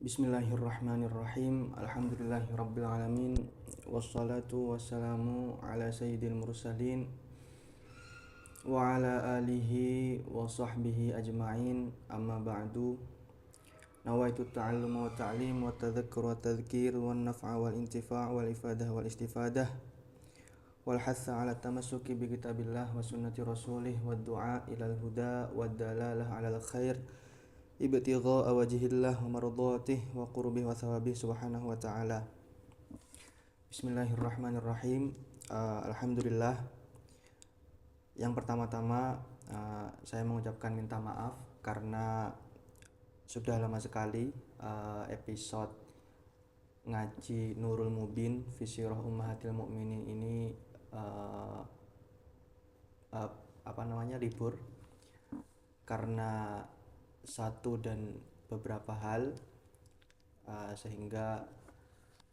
Bismillahirrahmanirrahim. Alhamdulillahirabbil alamin. Wassalatu wassalamu ala sayyidil mursalin wa ala alihi wa sahbihi ajma'in. Amma ba'du. Nawaitu ta'alluma wa ta'lim wa tadhakkur wa tadhkir wa naf'a wal intifa' wal ifadah wal istifadah wal hatha ala tamassuki bi kitabillah wa sunnati rasulih wa du'a ilal huda wa dalalah ala al khair ibtigha'a wajhillah wa mardhatih wa qurbih wa thawabih subhanahu wa ta'ala. Bismillahirrahmanirrahim. Alhamdulillah. Yang pertama-tama saya mengucapkan minta maaf karena sudah lama sekali episode ngaji Nurul Mubin fi Sirah Ummahatil Mukminin ini libur karena satu dan beberapa hal, sehingga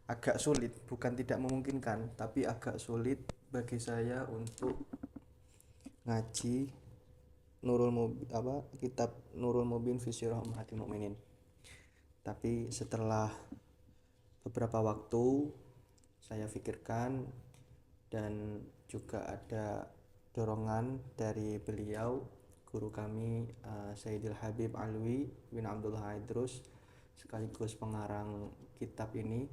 agak sulit, bukan tidak memungkinkan, tapi agak sulit bagi saya untuk ngaji kitab Nurul Mubin fi Sirah Ummahatil Mukminin. Tapi setelah beberapa waktu saya pikirkan dan juga ada dorongan dari beliau, guru kami, Sayyidil Habib Alwi bin Abdullah Idrus, sekaligus pengarang kitab ini,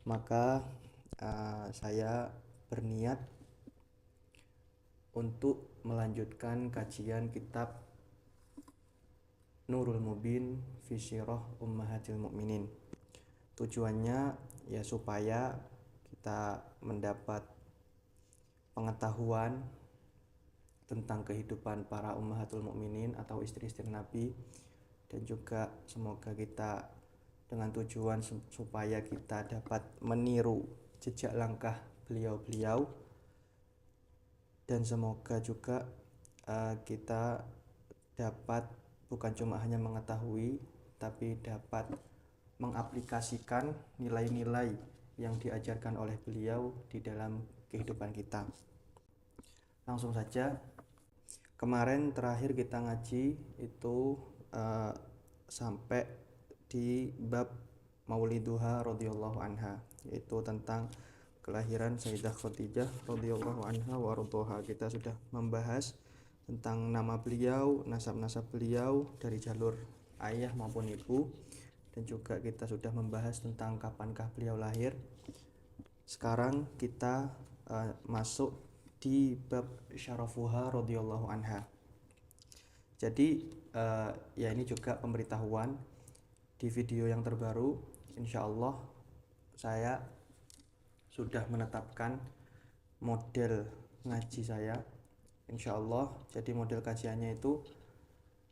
maka saya berniat untuk melanjutkan kajian kitab Nurul Mubin fi Sirah Ummahatil Mukminin. Tujuannya ya supaya kita mendapat pengetahuan tentang kehidupan para ummahatul mukminin atau istri-istri Nabi, dan juga semoga kita dengan tujuan supaya kita dapat meniru jejak langkah beliau-beliau, dan semoga juga kita dapat bukan cuma hanya mengetahui tapi dapat mengaplikasikan nilai-nilai yang diajarkan oleh beliau di dalam kehidupan kita. Langsung saja. Kemarin terakhir kita ngaji itu sampai di bab Mauliduha radhiyallahu anha, yaitu tentang kelahiran Sayyidah Khadijah radhiyallahu anha wa radhoha. Kita sudah membahas tentang nama beliau, nasab-nasab beliau dari jalur ayah maupun ibu, dan juga kita sudah membahas tentang kapankah beliau lahir. Sekarang kita masuk di bab syarafuha radhiyallahu anha. Jadi ya ini juga pemberitahuan di video yang terbaru. Insyaallah saya sudah menetapkan model ngaji saya. Insyaallah, jadi model kajiannya itu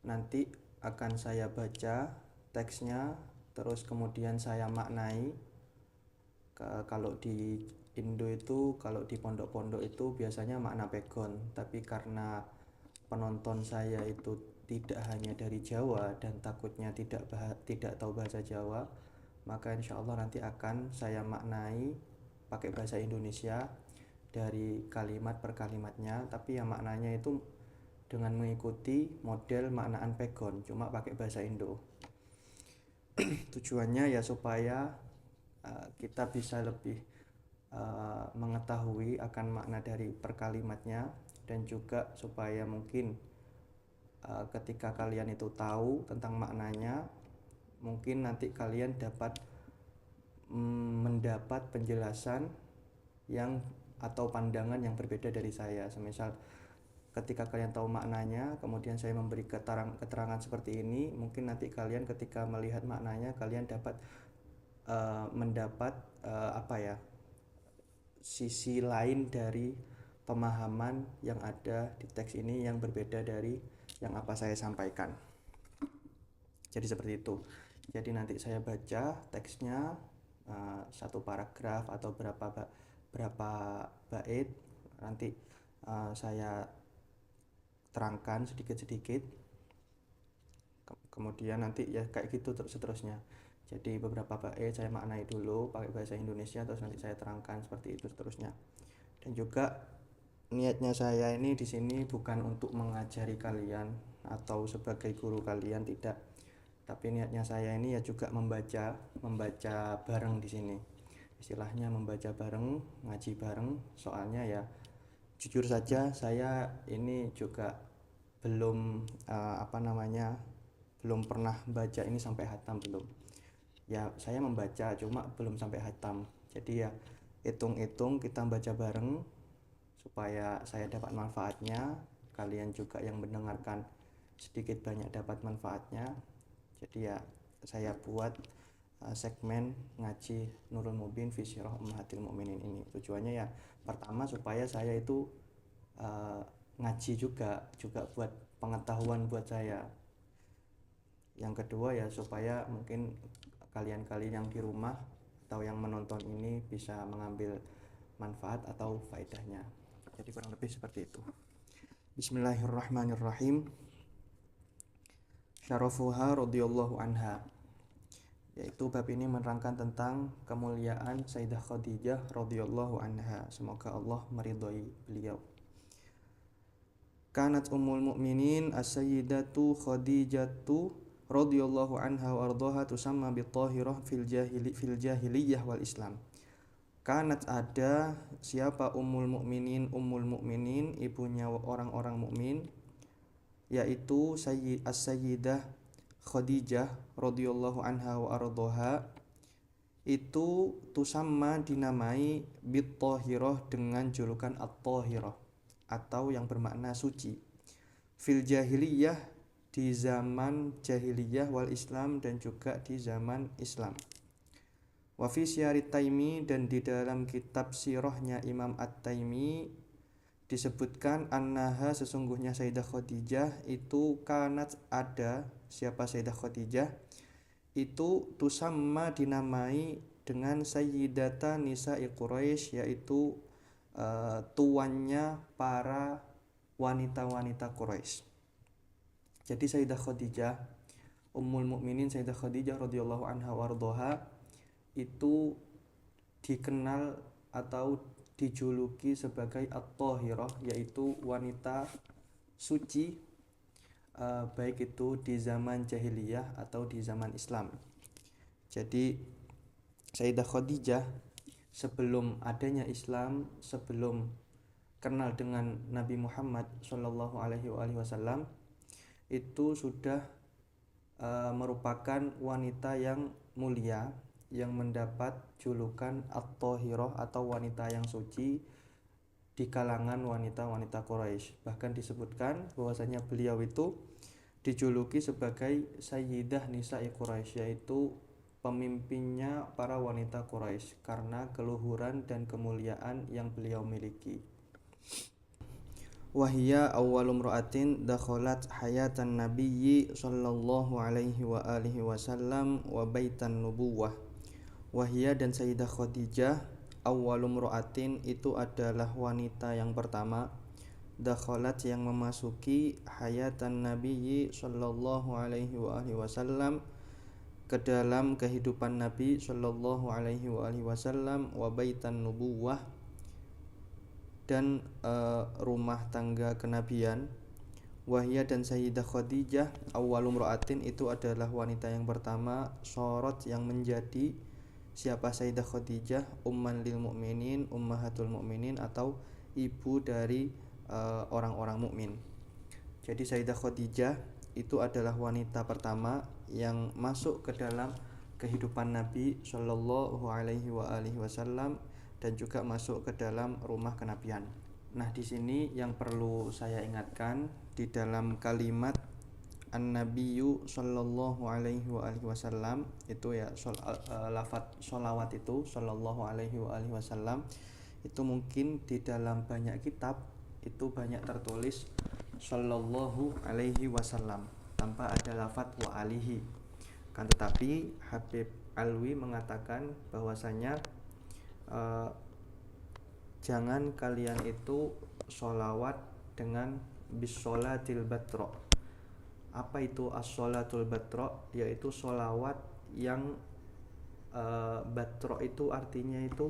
nanti akan saya baca teksnya, terus kemudian saya maknai. Kalau di Indo itu, kalau di pondok-pondok itu biasanya makna pegon, tapi karena penonton saya itu tidak hanya dari Jawa dan takutnya tidak tahu bahasa Jawa, maka insya Allah nanti akan saya maknai pakai bahasa Indonesia dari kalimat per kalimatnya, tapi yang maknanya itu dengan mengikuti model maknaan pegon, cuma pakai bahasa Indo. Tujuannya ya supaya kita bisa lebih mengetahui akan makna dari per kalimatnya, dan juga supaya mungkin ketika kalian itu tahu tentang maknanya, mungkin nanti kalian dapat mendapat penjelasan yang atau pandangan yang berbeda dari saya. Semisal ketika kalian tahu maknanya, kemudian saya memberi keterangan seperti ini, mungkin nanti kalian ketika melihat maknanya kalian dapat mendapat sisi lain dari pemahaman yang ada di teks ini yang berbeda dari yang apa saya sampaikan. Jadi seperti itu. Jadi nanti saya baca teksnya satu paragraf atau berapa bait, nanti saya terangkan sedikit-sedikit, kemudian nanti ya kayak gitu seterusnya. Jadi beberapa bait saya maknai dulu pakai bahasa Indonesia, terus nanti saya terangkan seperti itu seterusnya. Dan juga niatnya saya ini di sini bukan untuk mengajari kalian atau sebagai guru kalian, tidak, Tapi niatnya saya ini ya juga membaca bareng di sini. Istilahnya membaca bareng, ngaji bareng. Soalnya ya jujur saja saya ini juga belum belum pernah baca ini sampai hatam, belum. Ya saya membaca cuma belum sampai hatam. Jadi ya hitung-hitung kita baca bareng supaya saya dapat manfaatnya, kalian juga yang mendengarkan sedikit banyak dapat manfaatnya. Jadi ya saya buat segmen ngaji Nurul Mubin fi Sirah Ummahatil Mukminin ini. Tujuannya ya pertama supaya saya itu ngaji juga buat pengetahuan buat saya. Yang kedua ya supaya mungkin kalian-kalian yang di rumah atau yang menonton ini bisa mengambil manfaat atau faedahnya. Jadi kurang lebih seperti itu. Bismillahirrahmanirrahim. Syarafuha radhiyallahu anha, yaitu bab ini menerangkan tentang kemuliaan Sayyidah Khadijah radhiyallahu anha, semoga Allah meridhai beliau. Kanat ummul mukminin as-sayyidatu Khadijatu radhiyallahu anha wa ardhaha tusamma bit-tahirah fil jahiliyah wal Islam. Kanat ada siapa ummul mukminin ibunya orang-orang mukmin, yaitu as-sayyidah Khadijah radhiyallahu anha wa ardhaha, itu tusamma dinamai bit-tahirah dengan julukan at-tahirah atau yang bermakna suci, fil jahiliyah di zaman jahiliyah wal Islam dan juga di zaman Islam. Wa fi syiarit Taimi, dan di dalam kitab sirahnya Imam At-Taimi disebutkan annaha sesungguhnya Sayyidah Khadijah itu kanat ada siapa Sayyidah Khadijah itu tusamma dinamai dengan Sayyidata Nisa'i Quraisy, yaitu tuannya para wanita-wanita Quraisy. Jadi Sayyidah Khadijah Ummul Mukminin Sayyidah Khadijah radhiyallahu anha wardhaha itu dikenal atau dijuluki sebagai at-tahirah, yaitu wanita suci, baik itu di zaman jahiliyah atau di zaman Islam. Jadi Sayyidah Khadijah sebelum adanya Islam, sebelum kenal dengan Nabi Muhammad Shallallahu Alaihi Wasallam, itu sudah merupakan wanita yang mulia, yang mendapat julukan at-tahirah atau wanita yang suci di kalangan wanita-wanita Quraisy. Bahkan disebutkan bahwasanya beliau itu dijuluki sebagai Sayyidah Nisa'i Quraisy, yaitu pemimpinnya para wanita Quraisy karena keluhuran dan kemuliaan yang beliau miliki. Wahia awwalum ra'atin dakhalat hayatan nabiyyi sallallahu alaihi wa alihi wasallam wa baitan nubuwah. Wahia dan Sayyidah Khadijah awwalum ra'atin itu adalah wanita yang pertama, dakhalat yang memasuki hayatan nabiyyi sallallahu alaihi wa alihi wasallam ke dalam kehidupan Nabi sallallahu alaihi wa alihi wasallam wa baitan nubuwah dan rumah tangga kenabian. Wahia dan Sayyidah Khadijah awwalum ra'atin itu adalah wanita yang pertama, sorot yang menjadi siapa Sayyidah Khadijah umman lil mukminin ummahatul mukminin atau ibu dari orang-orang mukmin. Jadi Sayyidah Khadijah itu adalah wanita pertama yang masuk ke dalam kehidupan Nabi Shallallahu Alaihi Wasallam dan juga masuk ke dalam rumah kenabian. Nah, di sini yang perlu saya ingatkan di dalam kalimat An-Nabiyyu Shallallahu Alaihi Wasallam itu ya lafaz sholawat itu Shallallahu Alaihi Wasallam itu mungkin di dalam banyak kitab itu banyak tertulis Shallallahu Alaihi Wasallam tanpa ada lafaz wa alihi. Kan tetapi Habib Alwi mengatakan bahwasanya jangan kalian itu sholawat dengan bisolatil batro. Apa itu as-sholatul batro? Yaitu sholawat yang batro itu artinya itu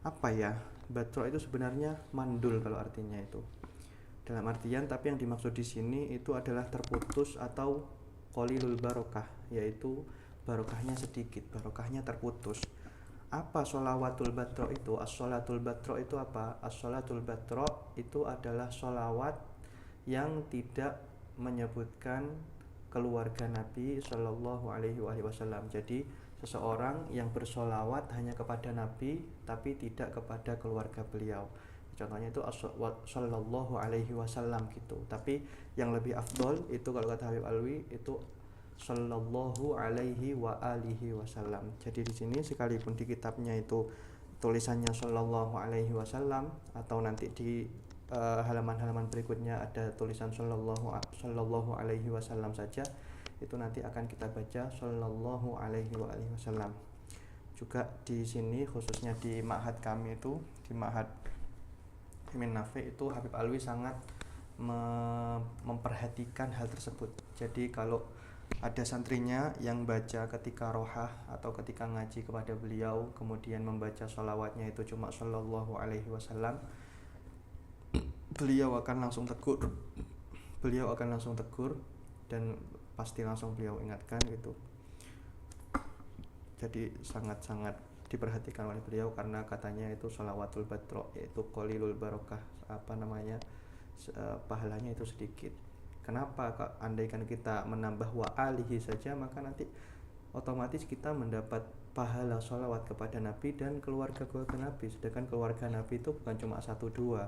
apa ya? Batro itu sebenarnya mandul kalau artinya itu. Dalam artian, tapi yang dimaksud di sini itu adalah terputus atau qalilul barokah, yaitu barokahnya sedikit, barokahnya terputus. Apa sholawatul batro itu? As-sholatul batro itu apa? As-sholatul batro itu adalah sholawat yang tidak menyebutkan keluarga Nabi Shallallahu Alaihi Wasallam. Jadi seseorang yang bersolawat hanya kepada Nabi tapi tidak kepada keluarga beliau. Contohnya itu Shallallahu Alaihi Wasallam gitu. Tapi yang lebih afdol itu kalau kata Habib Alwi itu Shallallahu Alaihi wa alihi wasallam. Jadi di sini sekalipun di kitabnya itu tulisannya Shallallahu Alaihi Wasallam atau nanti di halaman-halaman berikutnya ada tulisan Shallallahu Alaihi Wasallam saja, itu nanti akan kita baca Shallallahu Alaihi Wasallam. Juga di sini khususnya di ma'had kami itu, di ma'had Imin Nafi itu Habib Alwi sangat memperhatikan hal tersebut. Jadi kalau ada santrinya yang baca ketika rohah atau ketika ngaji kepada beliau kemudian membaca sholawatnya itu cuma Shallallahu Alaihi Wasallam, beliau akan langsung tegur dan pasti langsung beliau ingatkan gitu. Jadi sangat-sangat diperhatikan oleh beliau karena katanya itu sholawatul batro, yaitu qalilul barokah, pahalanya itu sedikit. Kenapa? Andaikan kita menambah wa alihi saja, maka nanti otomatis kita mendapat pahala sholawat kepada Nabi dan keluarga-keluarga Nabi. Sedangkan keluarga Nabi itu bukan cuma 1-2,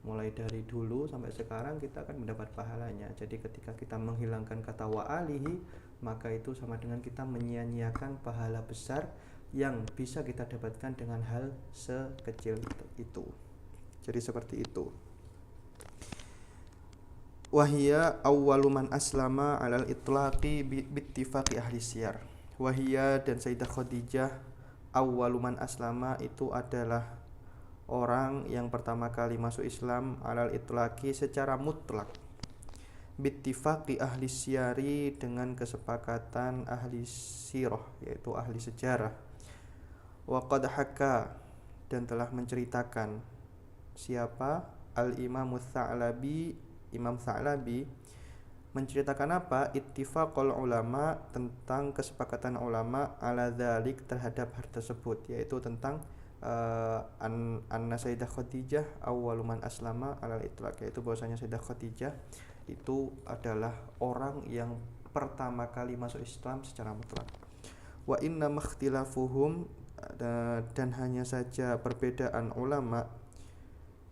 mulai dari dulu sampai sekarang kita akan mendapat pahalanya. Jadi ketika kita menghilangkan kata wa alihi, maka itu sama dengan kita menyia-nyiakan pahala besar yang bisa kita dapatkan dengan hal sekecil itu. Jadi seperti itu. Wahia awwalu man aslama alal itlaqi bittifaqi ahli siyar. Wahia dan Sayyidah Khadijah awwalu man aslama itu adalah orang yang pertama kali masuk Islam alal itlaqi secara mutlak. Bittifaqi ahli siyari dengan kesepakatan ahli sirah, yaitu ahli sejarah. Wa qad haka dan telah menceritakan siapa? Al-Imam Tsa'labi, Imam Tsa'labi menceritakan apa? Ittifaqul ulama, tentang kesepakatan ulama ala dzalik terhadap hal tersebut, yaitu tentang anna Sayyidah Khadijah awwalu man aslama alal itlaq, yaitu bahwasanya Sayyidah Khadijah itu adalah orang yang pertama kali masuk Islam secara mutlak. Wa inna makhtilafuhum, dan hanya saja perbedaan ulama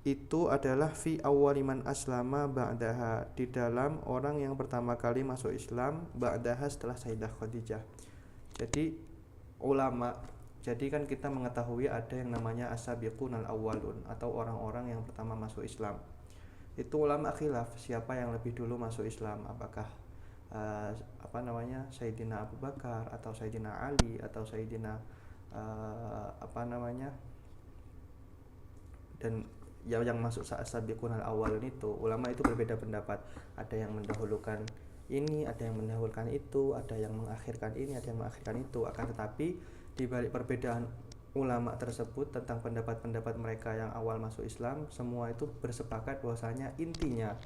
itu adalah fi awwaliman aslama ba'daha, di dalam orang yang pertama kali masuk Islam ba'daha setelah Sayyidah Khadijah. Jadi ulama, jadi kan kita mengetahui ada yang namanya as-sabiqunal awwalun atau orang-orang yang pertama masuk Islam. Itu ulama khilaf siapa yang lebih dulu masuk Islam, apakah Sayyidina Abu Bakar atau Sayyidina Ali atau Sayyidina dan yang masuk as-sabiqunal awwalun itu ulama itu berbeda pendapat. Ada yang mendahulukan ini, ada yang mendahulukan itu, ada yang mengakhirkan ini, ada yang mengakhirkan itu. Akan tetapi di balik perbedaan ulama tersebut tentang pendapat-pendapat mereka yang awal masuk Islam, semua itu bersepakat bahwasanya intinya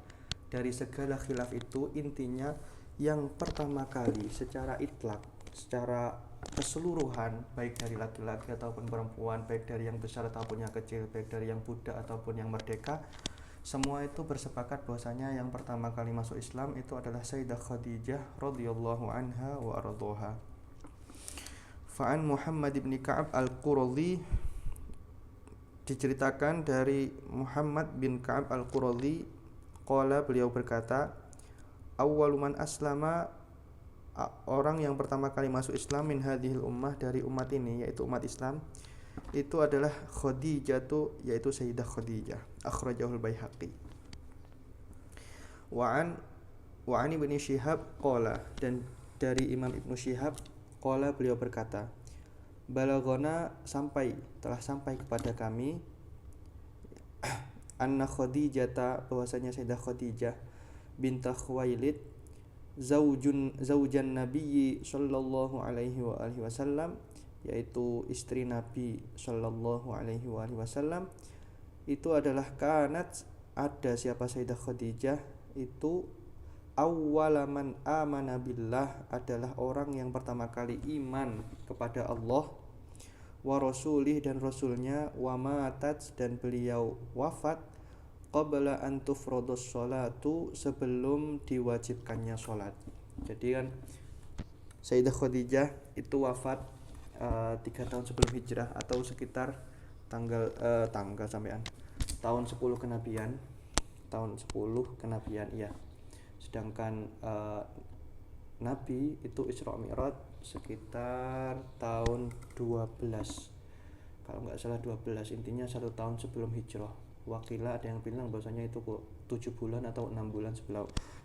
dari segala khilaf itu, intinya yang pertama kali secara itlak, secara keseluruhan, baik dari laki-laki ataupun perempuan, baik dari yang besar ataupun yang kecil, baik dari yang budak ataupun yang merdeka, semua itu bersepakat bahwasanya yang pertama kali masuk Islam itu adalah Sayyidah Khadijah radhiyallahu anha wa ardhaha. Fa'an Muhammad bin Ka'ab al-Quradhi, diceritakan dari Muhammad bin Ka'ab al-Quradhi, qala, beliau berkata, awwalu man aslama, orang yang pertama kali masuk Islam min hadhil ummah, dari umat ini, yaitu umat Islam, itu adalah Khadijah, yaitu Sayyidah Khadijah. Akhrajahul Baihaqi. Wa'an Ibn Shihab qala, dan dari Imam Ibnu Shihab qala, beliau berkata, balagona, telah sampai kepada kami, anna Khadijata, bahwasanya Sayyidah Khadijah bintah Khuwailid zaujan Nabi sallallahu alaihi wa alihi wasallam, yaitu istri Nabi sallallahu alaihi wa alihi wasallam, itu adalah kanat, ada siapa Sayyidah Khadijah itu awwala man amana billah, adalah orang yang pertama kali iman kepada Allah, wa rasulih, dan rasulnya, wa matat, dan beliau wafat, qabla an tufradus sholatu, sebelum diwajibkannya sholat. Jadi kan Sayyidah Khadijah itu wafat 3 tahun sebelum hijrah, atau sekitar tanggal sampean tahun 10 kenabian, iya. Sedangkan Nabi itu Isra Mi'raj sekitar tahun 12, kalau nggak salah 12, intinya 1 tahun sebelum hijrah. Wakila ada yang bilang bahwasanya itu 7 bulan atau 6 bulan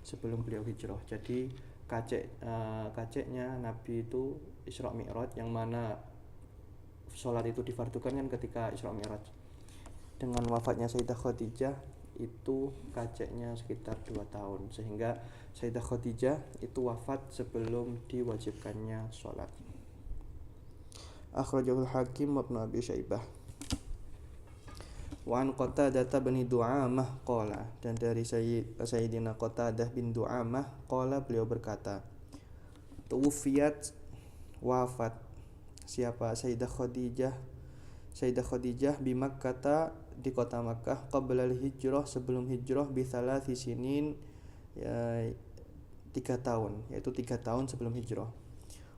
sebelum beliau hijrah. Jadi kaceknya Nabi itu Isra Mi'raj, yang mana sholat itu difardukan kan ketika Isra Mi'raj. Dengan wafatnya Sayyidah Khadijah itu kaceknya sekitar 2 tahun, sehingga Sayyidah Khadijah itu wafat sebelum diwajibkannya sholat. Akhrajahul Hakim wa Ibnu Abi Syaibah. Wa an Qatadah bin Du'amah qala, dan dari Sayyidina Qatadah bin Du'amah qala, beliau berkata, tuwfiyat, wafat siapa Sayyidah Khadijah bi Makkah, di kota Makkah, qabla al-hijrah, sebelum hijrah, bi thalathi sinin, ya 3 tahun, yaitu 3 tahun sebelum hijrah.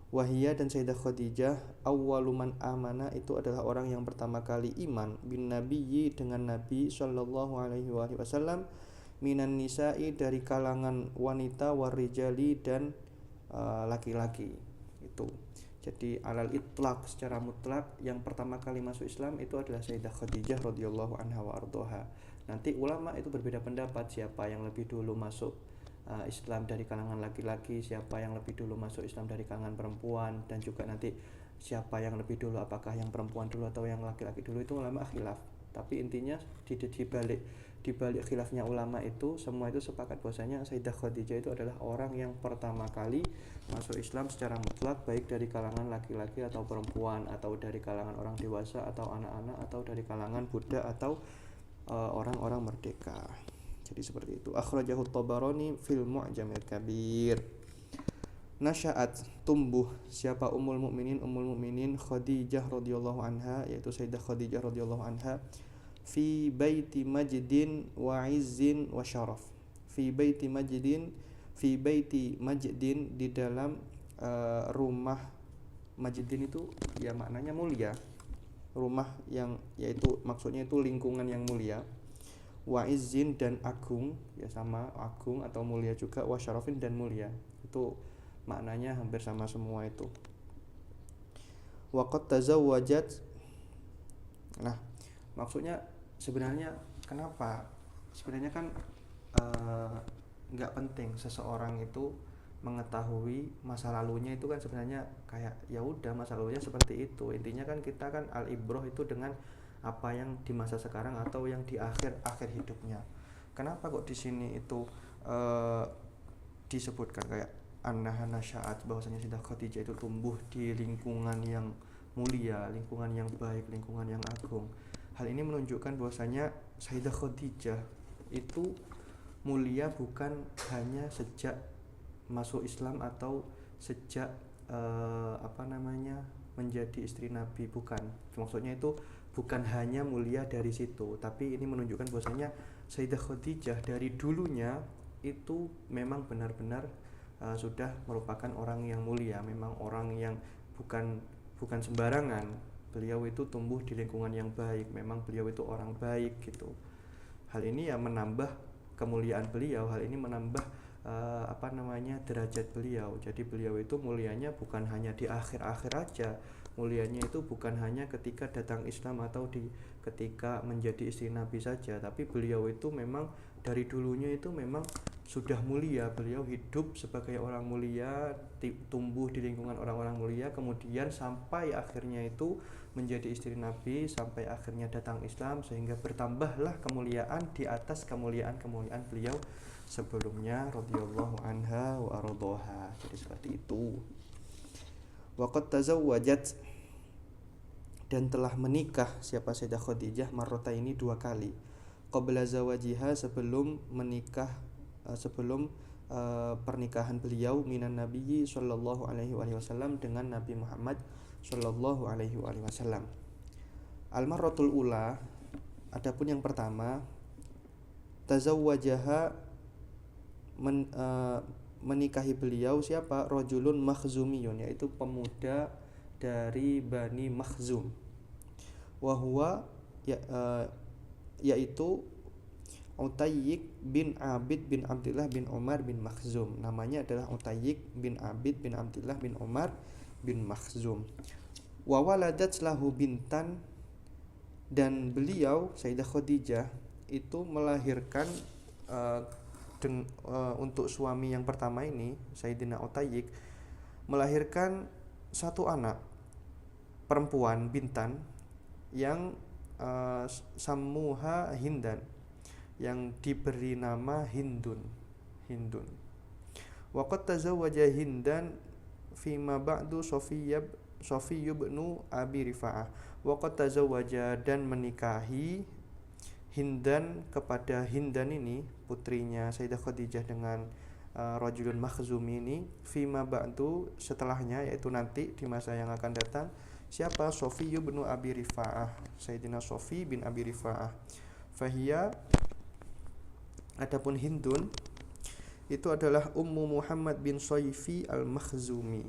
Wahiyah, dan Sayyidah Khadijah, awwalu man amana, itu adalah orang yang pertama kali iman, bin nabiyyi, dengan Nabi sallallahu alaihi wasallam, minan nisa'i, dari kalangan wanita, warijali, dan laki-laki. Itu jadi alal itlaq, secara mutlak yang pertama kali masuk Islam itu adalah Sayyidah Khadijah radhiyallahu anha wa ardhaha. Nanti ulama itu berbeda pendapat siapa yang lebih dulu masuk Islam dari kalangan laki-laki, siapa yang lebih dulu masuk Islam dari kalangan perempuan, dan juga nanti siapa yang lebih dulu, apakah yang perempuan dulu atau yang laki-laki dulu, itu ulama khilaf. Tapi intinya di balik khilafnya ulama itu, semua itu sepakat bahwasanya Sayyidah Khadijah itu adalah orang yang pertama kali masuk Islam secara mutlak, baik dari kalangan laki-laki atau perempuan, atau dari kalangan orang dewasa atau anak-anak, atau dari kalangan budak atau orang-orang merdeka. Jadi seperti itu. Akhrajahu Tabarani fil Mu'jamil Kabir. Nasya'at, tumbuh siapa Ummul Mukminin Khadijah radhiyallahu anha, yaitu Sayyidah Khadijah radhiyallahu anha, fi baiti majdin wa izzin wa syaraf. Fi baiti majdin, di dalam rumah. Majdin itu ya maknanya mulia, rumah yang, yaitu maksudnya itu lingkungan yang mulia. Wa izzin, dan agung, ya sama agung atau mulia juga. Wa syarafin, dan mulia, itu maknanya hampir sama semua itu. Wa qad tazawwajat, nah maksudnya sebenarnya kenapa, sebenarnya kan nggak penting seseorang itu mengetahui masa lalunya, itu kan sebenarnya kayak ya udah masa lalunya seperti itu. Intinya kan kita kan al-ibroh itu dengan apa yang di masa sekarang atau yang di akhir hidupnya. Kenapa kok di sini itu disebutkan kayak annaha nasya'at, bahwasanya Sayyidah Khadijah itu tumbuh di lingkungan yang mulia, lingkungan yang baik, lingkungan yang agung. Hal ini menunjukkan bahwasanya Sayyidah Khadijah itu mulia bukan hanya sejak masuk Islam atau sejak menjadi istri Nabi, bukan. Maksudnya itu bukan hanya mulia dari situ, tapi ini menunjukkan bahwasanya Sayyidah Khadijah dari dulunya itu memang benar-benar sudah merupakan orang yang mulia, memang orang yang bukan sembarangan. Beliau itu tumbuh di lingkungan yang baik, memang beliau itu orang baik gitu. Hal ini ya menambah kemuliaan beliau, hal ini menambah derajat beliau. Jadi beliau itu mulianya bukan hanya di akhir-akhir aja, mulianya itu bukan hanya ketika datang Islam atau ketika menjadi istri Nabi saja, tapi beliau itu memang dari dulunya itu memang sudah mulia. Beliau hidup sebagai orang mulia, tumbuh di lingkungan orang-orang mulia, kemudian sampai akhirnya itu menjadi istri Nabi, sampai akhirnya datang Islam, sehingga bertambahlah kemuliaan di atas kemuliaan beliau sebelumnya radhiyallahu anha wa ardhaha. Jadi seperti itu. Waqad tazawwajat, dan telah menikah siapa Sayyidah Khadijah marrataini 2 kali. Qabla zawajiha, sebelum menikah, sebelum pernikahan beliau minan nabiyyi sallallahu alaihi wasallam dengan Nabi Muhammad sallallahu alaihi wasallam. Al-marratul ula, adapun yang pertama, tazawwajaha menikahi beliau siapa? Rajulun makhzumiyun, yaitu pemuda dari Bani Makhzum. Wahwa yaitu Utayyik bin Abid bin Abdullah bin Umar bin Makhzum. Namanya adalah Utayyik bin Abid bin Abdullah bin Umar bin Makhzum. Wa waladat lahu bintan, dan beliau Sayyidah Khadijah itu melahirkan untuk suami yang pertama ini, Sayyidina Utayyik, melahirkan satu anak perempuan bintan yang samuha Hindan, yang diberi nama Hindun. Waqad tazawwaja Hindan fima ba'du Sofiyyu bin Abi Rifa'ah. Waqad tazawwaja, dan menikahi Hindan kepada Hindan ini, putrinya Sayyidah Khadijah, dengan rajulun makhzumi ini, fima ba'du, setelahnya, yaitu nanti di masa yang akan datang. Siapa? Sofiyyu bin Abi Rifa'ah, Sayyidina Sofi bin Abi Rifa'ah. Fahiya, adapun Hindun itu adalah Ummu Muhammad bin Soifi al-Makhzumi,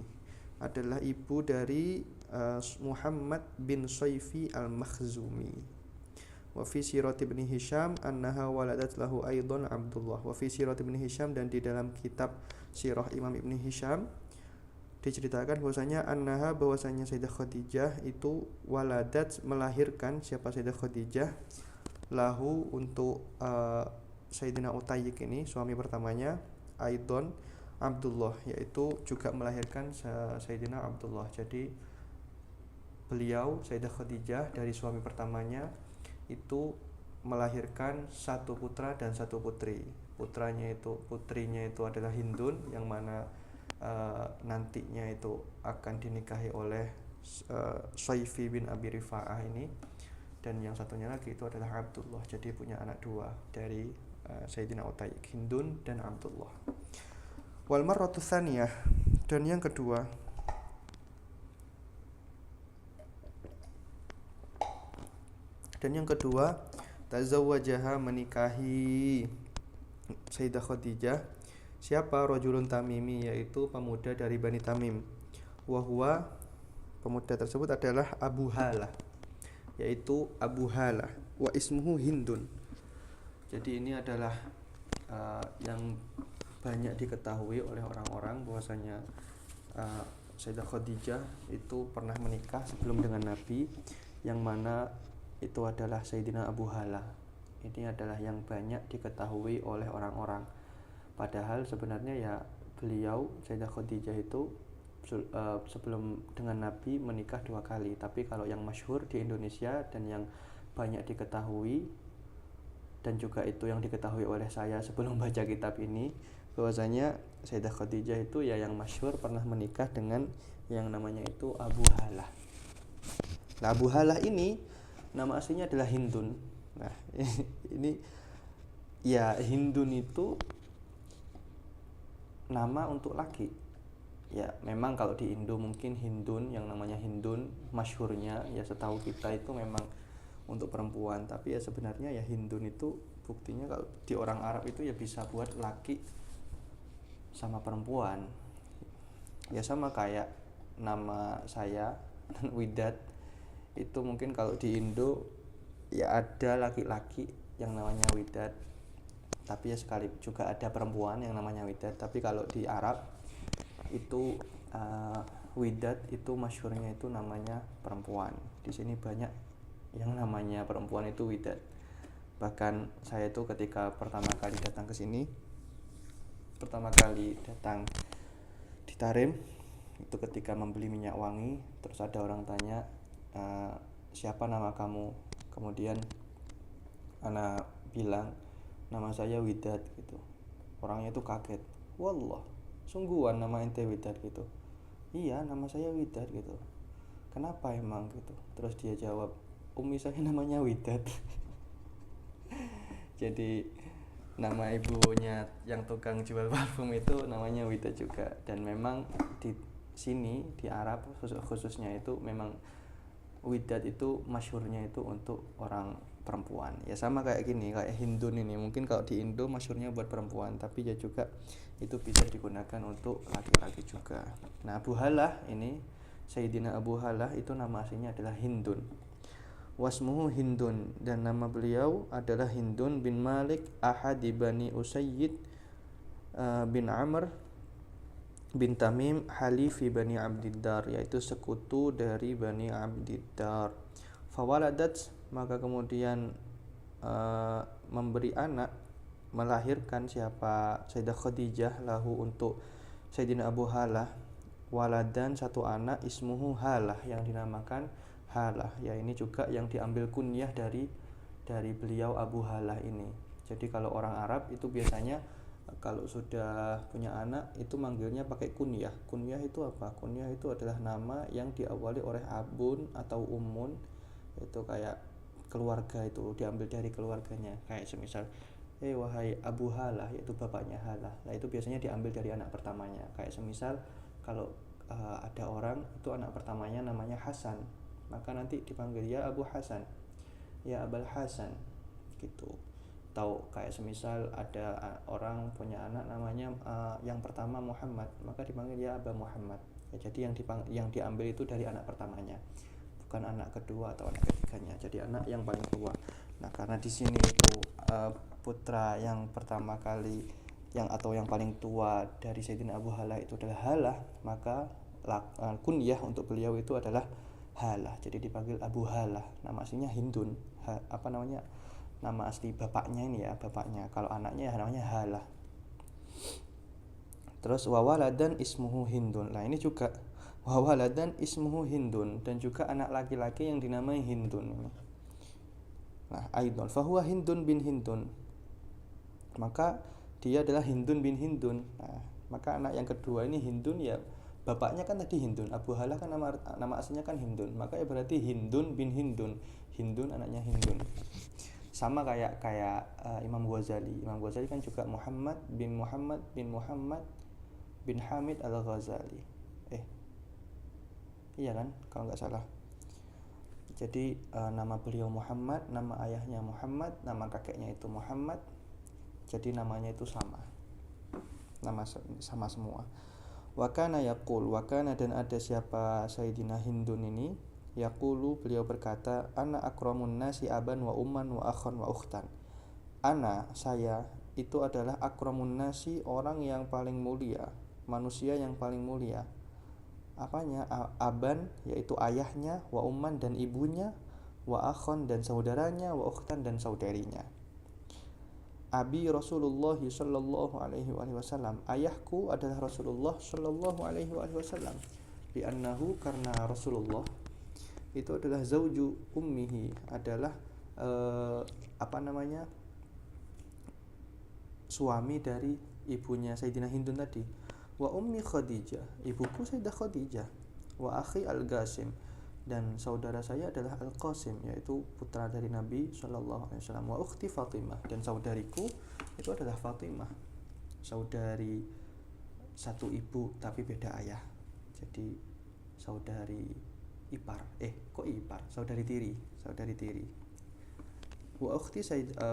adalah ibu dari Muhammad bin Soifi al-Makhzumi. Wa fi sirat ibn Hisham annaha waladat lahu aidan Abdullah. Wa fi sirat ibn Hisham, dan di dalam kitab Sirah Imam Ibn Hisham diceritakan bahwasanya Sayyidah Khadijah itu waladat, melahirkan siapa? Sayyidah Khadijah, lahu, untuk Sayyidina Utayyik ini, suami pertamanya, aidon Abdullah, yaitu juga melahirkan Sayyidina Abdullah. Jadi beliau Sayyidah Khadijah dari suami pertamanya itu melahirkan satu putra dan satu putri. Putrinya itu adalah Hindun, yang mana nantinya itu akan dinikahi oleh Soifi bin Abi Rifa'ah ini, dan yang satunya lagi itu adalah Abdullah. Jadi punya anak dua dari Sayyidina Utayyik, Hindun dan Abdullah. Wal marratu tsaniyah, dan yang kedua, tazawwajaha, menikahi Sayyidah Khadijah siapa? Rajulun Tamimi, yaitu pemuda dari Bani Tamim. Wa huwa, pemuda tersebut adalah Abu Halah, yaitu Abu Halah. Wa ismuhu Hindun. Jadi ini adalah yang banyak diketahui oleh orang-orang bahwasanya Sayyidah Khadijah itu pernah menikah sebelum dengan Nabi, yang mana itu adalah Sayyidina Abu Halah. Ini adalah yang banyak diketahui oleh orang-orang. Padahal sebenarnya ya beliau Sayyidah Khadijah itu sebelum dengan Nabi menikah 2 kali. Tapi kalau yang masyhur di Indonesia dan yang banyak diketahui, dan juga itu yang diketahui oleh saya sebelum baca kitab ini, bahwasanya Sayyidah Khadijah itu ya yang masyhur pernah menikah dengan yang namanya itu Abu Halah. Nah, Abu Halah ini nama aslinya adalah Hindun. Nah, ini ya, Hindun itu nama untuk laki. Ya, memang kalau di Indo mungkin Hindun, yang namanya Hindun masyhurnya ya setahu kita itu memang untuk perempuan, tapi ya sebenarnya ya Hindun itu buktinya kalau di orang Arab itu ya bisa buat laki sama perempuan. Ya sama kayak nama saya Widat itu mungkin kalau di Indo ya ada laki-laki yang namanya Widat, tapi ya sekali juga ada perempuan yang namanya Widat. Tapi kalau di Arab itu Widat itu masyhurnya itu namanya perempuan. Di sini banyak yang namanya perempuan itu Widat. Bahkan saya itu ketika pertama kali datang ke sini, datang di Tarim, itu ketika membeli minyak wangi, terus ada orang tanya, siapa nama kamu? Kemudian anak bilang, nama saya Widat gitu. Orangnya itu kaget, wallah, sungguhan nama ente Widat gitu. Iya, nama saya Widat gitu. Kenapa emang gitu? Terus dia jawab, umi saya namanya Widat. Jadi nama ibunya yang tukang jual parfum itu namanya Wida juga. Dan memang di sini di Arab khususnya itu memang Widad itu masyhurnya itu untuk orang perempuan. Ya sama kayak gini, kayak Hindun ini. Mungkin kalau di Indo masyhurnya buat perempuan, tapi ya juga itu bisa digunakan untuk laki-laki juga. Nah, Abu Halah ini, Sayyidina Abu Halah itu nama aslinya adalah Hindun. Wasmuhu Hindun, dan nama beliau adalah Hindun bin Malik ahadi Bani Usayyid bin Amr bin Tamim halifi Bani Abdiddar, yaitu sekutu dari Bani Abdiddar. Fawaladat, maka kemudian memberi anak, melahirkan siapa, Sayyidah Khadijah lahu untuk Sayyidina Abu Halah, waladan satu anak, ismuhu Halah yang dinamakan Halah. Ya ini juga yang diambil kunyah dari beliau Abu Halah ini. Jadi kalau orang Arab itu biasanya kalau sudah punya anak itu manggilnya pakai kunyah. Kunyah itu apa? Kunyah itu adalah nama yang diawali oleh abun atau umun. Itu kayak keluarga, itu diambil dari keluarganya. Kayak semisal wahai Abu Halah, yaitu bapaknya Halah. Nah itu biasanya diambil dari anak pertamanya. Kayak semisal kalau ada orang itu anak pertamanya namanya Hasan, maka nanti dipanggil ya Abu Hasan, ya Abul Hasan gitu. Atau kayak semisal ada orang punya anak namanya yang pertama Muhammad, maka dipanggil ya Aba Muhammad. Ya, jadi yang diambil itu dari anak pertamanya, bukan anak kedua atau anak ketiganya. Jadi anak yang paling tua. Nah, karena di sini itu putra yang pertama kali yang paling tua dari Sayyidina Abu Halah itu adalah Halah, maka kunyah untuk beliau itu adalah Halah. Jadi dipanggil Abu Halah. Nama aslinya Hindun. Nama asli bapaknya ini ya, bapaknya. Kalau anaknya ya namanya Halah. Terus wawaladan ismuhu Hindun. Nah ini juga wawaladan ismuhu Hindun, dan juga anak laki-laki yang dinamai Hindun. Nah, aidon fahuwa Hindun bin Hindun. Maka dia adalah Hindun bin Hindun. Nah, maka anak yang kedua ini Hindun, ya bapaknya kan tadi Hindun. Abu Halah kan nama aslinya kan Hindun. Maka ya berarti Hindun bin Hindun. Hindun anaknya Hindun. Sama kayak Imam Ghazali. Imam Ghazali kan juga Muhammad bin Muhammad bin Hamid Al-Ghazali. Iya kan kalau nggak salah. Jadi nama beliau Muhammad, nama ayahnya Muhammad, nama kakeknya itu Muhammad. Jadi namanya itu sama. Nama sama semua. Wakana yaqul, wakana, dan ada siapa Sayyidina Hindun ini, yaqulu, beliau berkata, ana akramun nasi aban wa umman wa akhan wa ukhtan. Ana, saya, itu adalah akramun nasi, orang yang paling mulia, manusia yang paling mulia. Apanya? Aban, yaitu ayahnya, wa umman, dan ibunya, wa akhon, dan saudaranya, wa ukhtan, dan saudarinya. Abi Rasulullah sallallahu alaihi wasallam, ayahku adalah Rasulullah sallallahu alaihi wasallam. Li'annahu, karena Rasulullah itu adalah zauju ummihi, adalah suami dari ibunya Sayyidina Hindun tadi. Wa ummi Khadijah, ibuku Sayyidah Khadijah. Wa akhi Al-Qasim, dan saudara saya adalah Al-Qasim, yaitu putra dari Nabi sallallahu alaihi wasallam. Wa ukhti Fatimah, dan saudariku itu adalah Fatimah, saudari satu ibu tapi beda ayah. Jadi saudari ipar. Saudari tiri. Wa ukhti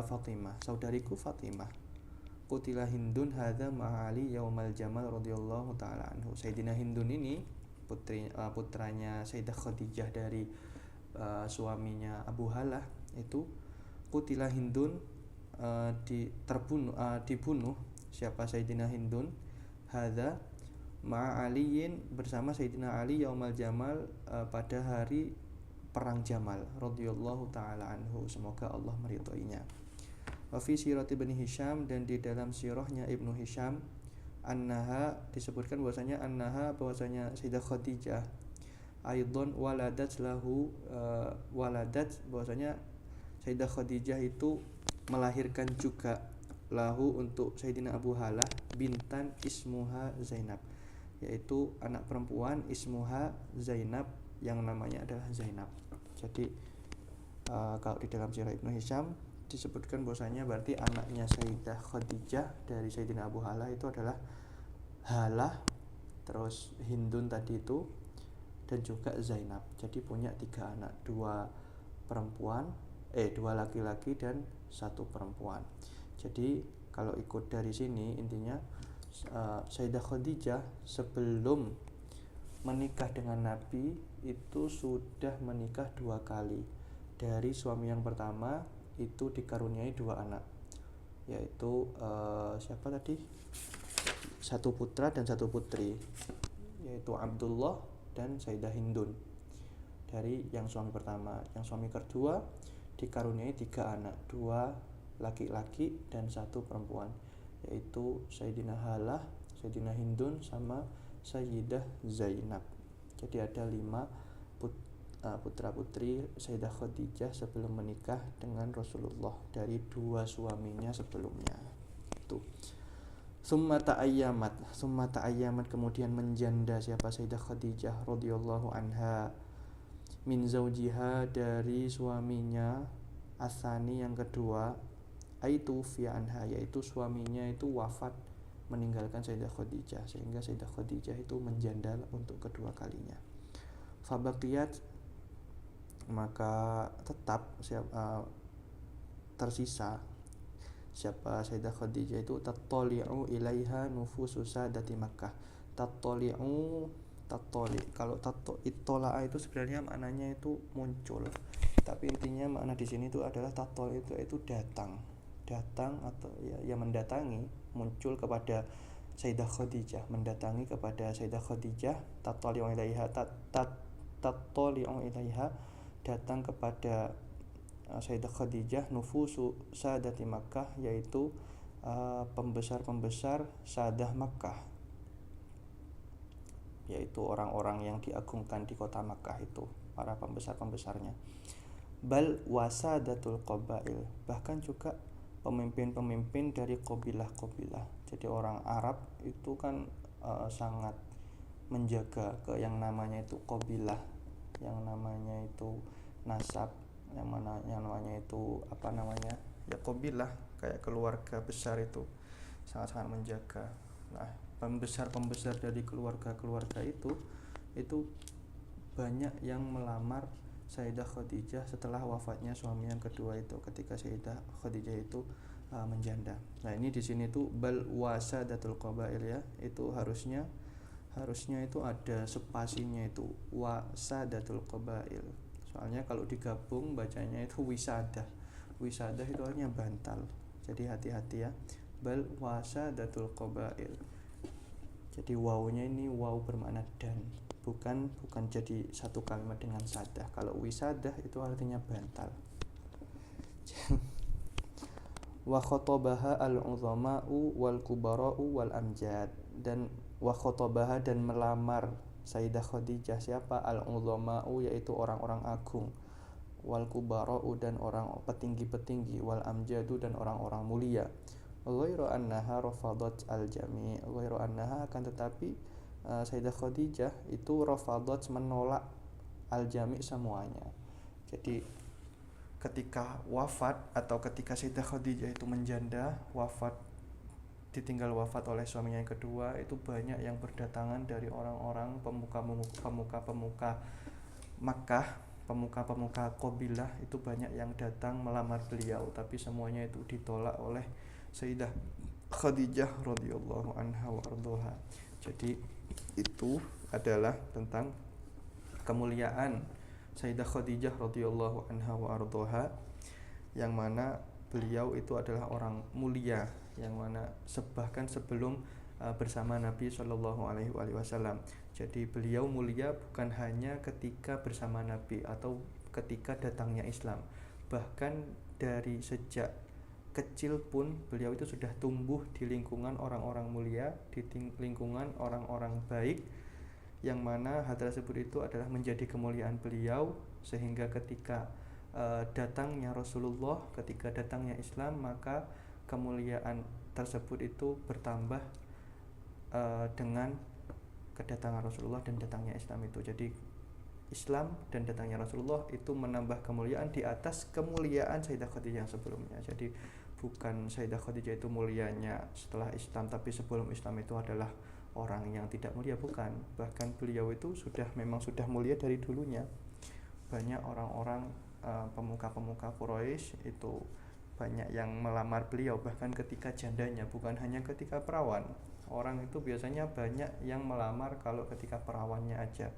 Fatimah, saudariku Fatimah. Qutila Hindun hadza ma'ali yaumal jamal radhiyallahu taala anhu. Sayyidina Hindun ini putranya Sayyidah Khadijah dari suaminya Abu Halah itu. Qutila Hindun, dibunuh siapa Sayyidina Hindun, hadza ma'aliyin, bersama Sayyidina Ali yaumal jamal, pada hari perang Jamal, radhiyallahu taala anhu, semoga Allah meridhoinya. Wa fi sirati Ibnu Hisham, dan di dalam sirahnya Ibnu Hisham, annaha, disebutkan bahwasanya Sayyidah Khadijah aidon waladat lahu, bahwasanya Sayyidah Khadijah itu melahirkan juga lahu untuk Sayyidina Abu Halah bintan ismuha Zainab, yaitu anak perempuan ismuha Zainab, yang namanya adalah Zainab. Jadi kalau di dalam sirah Ibnu Hisham disebutkan bahwasanya berarti anaknya Sayyidah Khadijah dari Sayyidina Abu Halah itu adalah Halah, terus Hindun tadi itu, dan juga Zainab. Jadi punya 3 anak, 2 laki-laki dan 1 perempuan. Jadi kalau ikut dari sini intinya Sayyidah Khadijah sebelum menikah dengan Nabi itu sudah menikah 2 kali. Dari suami yang pertama itu dikaruniai 2 anak, yaitu siapa tadi? 1 putra dan 1 putri, yaitu Abdullah dan Sayyidah Hindun dari yang suami pertama. Yang suami kedua dikaruniai 3 anak, 2 laki-laki dan 1 perempuan, yaitu Sayyidina Halah, Sayyidina Hindun sama Sayyidah Zainab. Jadi ada 5 putra putri Sayyidah Khadijah sebelum menikah dengan Rasulullah dari 2 suaminya sebelumnya. Itu. Summa ta'ayyamat kemudian menjanda siapa Sayyidah Khadijah radhiyallahu anha min zaujiha dari suaminya asani yang kedua, aitu fi anha yaitu suaminya itu wafat meninggalkan Sayyidah Khadijah, sehingga Sayyidah Khadijah itu menjanda untuk kedua kalinya. Fabaqiyat maka tetap tersisa siapa Sayyidah Khadijah itu tattali'u ilaiha nufusu sadati Makkah. Kalau ittola'a itu sebenarnya maknanya itu muncul, tapi intinya makna di sini itu adalah tattali itu datang atau ya mendatangi, muncul kepada Sayyidah Khadijah, mendatangi kepada Sayyidah Khadijah. Tattali'u ilaiha datang kepada Sayyidah Khadijah nufusu sadati Makkah, yaitu pembesar-pembesar Sadah Makkah, yaitu orang-orang yang diagungkan di kota Makkah itu, para pembesar-pembesarnya. Bal wasadatul qabail, bahkan juga pemimpin-pemimpin dari qabilah-qabilah. Jadi orang Arab itu kan sangat menjaga ke yang namanya itu qabilah, yang namanya itu nasab, yang namanya itu ya qabilah, kayak keluarga besar itu sangat-sangat menjaga. Nah, pembesar-pembesar dari keluarga-keluarga itu banyak yang melamar Sayyidah Khadijah setelah wafatnya suami yang kedua itu, ketika Sayyidah Khadijah itu menjanda. Nah, ini di sini tuh bal wasadatul qabail ya, itu harusnya itu ada spasinya itu wasadatul qabail. Soalnya kalau digabung bacanya itu wisadah itu artinya bantal. Jadi hati-hati ya, bal wasadatul qabail. Jadi wawunya ini waw bermakna dan, bukan jadi satu kalimat dengan sadah. Kalau wisadah itu artinya bantal. Wa khotobaha al-uzama'u wal kubara'u wal amjad, dan wa khotobaha dan melamar Sayyidah Khadijah siapa? Al-uzama'u yaitu orang-orang agung, wal kubara'u dan orang petinggi-petinggi, wal amjadu dan orang-orang mulia. Ghairu annaha rafadat al-jami', ghairu annaha akan tetapi Sayyidah Khadijah itu rafadat menolak al-jami' semuanya. Jadi ketika wafat atau ketika Sayyidah Khadijah itu menjanda, ditinggal wafat oleh suaminya yang kedua, itu banyak yang berdatangan dari orang-orang pemuka Makkah, pemuka qabilah itu banyak yang datang melamar beliau, tapi semuanya itu ditolak oleh Sayyidah Khadijah radhiyallahu anha wa ardhaha. Jadi itu adalah tentang kemuliaan Sayyidah Khadijah radhiyallahu anha wa ardhaha, yang mana beliau itu adalah orang mulia, yang mana bahkan sebelum bersama Nabi Shallallahu Alaihi Wasallam. Jadi beliau mulia bukan hanya ketika bersama Nabi atau ketika datangnya Islam, bahkan dari sejak kecil pun beliau itu sudah tumbuh di lingkungan orang-orang mulia, di lingkungan orang-orang baik, yang mana hal tersebut itu adalah menjadi kemuliaan beliau, sehingga ketika datangnya Rasulullah, ketika datangnya Islam, maka kemuliaan tersebut itu bertambah dengan kedatangan Rasulullah dan datangnya Islam itu. Jadi Islam dan datangnya Rasulullah itu menambah kemuliaan di atas kemuliaan Sayyidah Khadijah yang sebelumnya. Jadi bukan Sayyidah Khadijah itu mulianya setelah Islam, tapi sebelum Islam itu adalah orang yang tidak mulia, bukan. Bahkan beliau itu memang sudah mulia dari dulunya. Banyak orang-orang pemuka-pemuka Quraisy itu banyak yang melamar beliau, bahkan ketika jandanya, bukan hanya ketika perawan. Orang itu biasanya banyak yang melamar kalau ketika perawannya aja,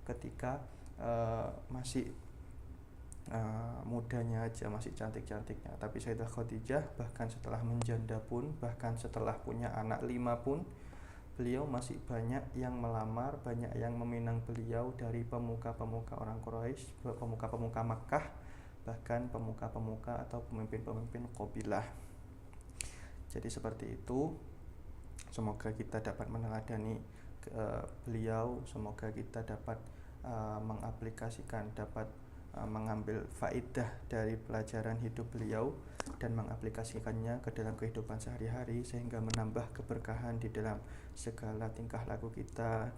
ketika masih mudanya aja, masih cantik-cantiknya. Tapi Sayyidah Khadijah bahkan setelah menjanda pun, bahkan setelah punya anak 5 pun, beliau masih banyak yang melamar, banyak yang meminang beliau dari pemuka-pemuka orang Quraisy, pemuka-pemuka Makkah, bahkan pemuka-pemuka atau pemimpin-pemimpin qabilah. Jadi seperti itu. Semoga kita dapat meneladani beliau, semoga kita dapat mengaplikasikan, dapat mengambil faedah dari pelajaran hidup beliau dan mengaplikasikannya ke dalam kehidupan sehari-hari, sehingga menambah keberkahan di dalam segala tingkah laku kita,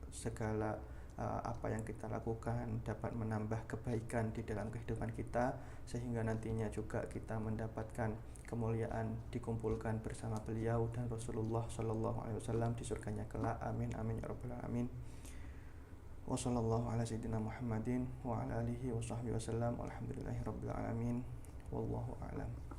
segala apa yang kita lakukan, dapat menambah kebaikan di dalam kehidupan kita, sehingga nantinya juga kita mendapatkan kemuliaan dikumpulkan bersama beliau dan Rasulullah Shallallahu Alaihi Wasallam di surganya kelak. Amin amin ya rabbal alamin. Wa sallallahu ala sayyidina Muhammadin wa ala alihi wa sahbihi wasallam. Walhamdulillahi rabbil alamin. Wallahu a'lam.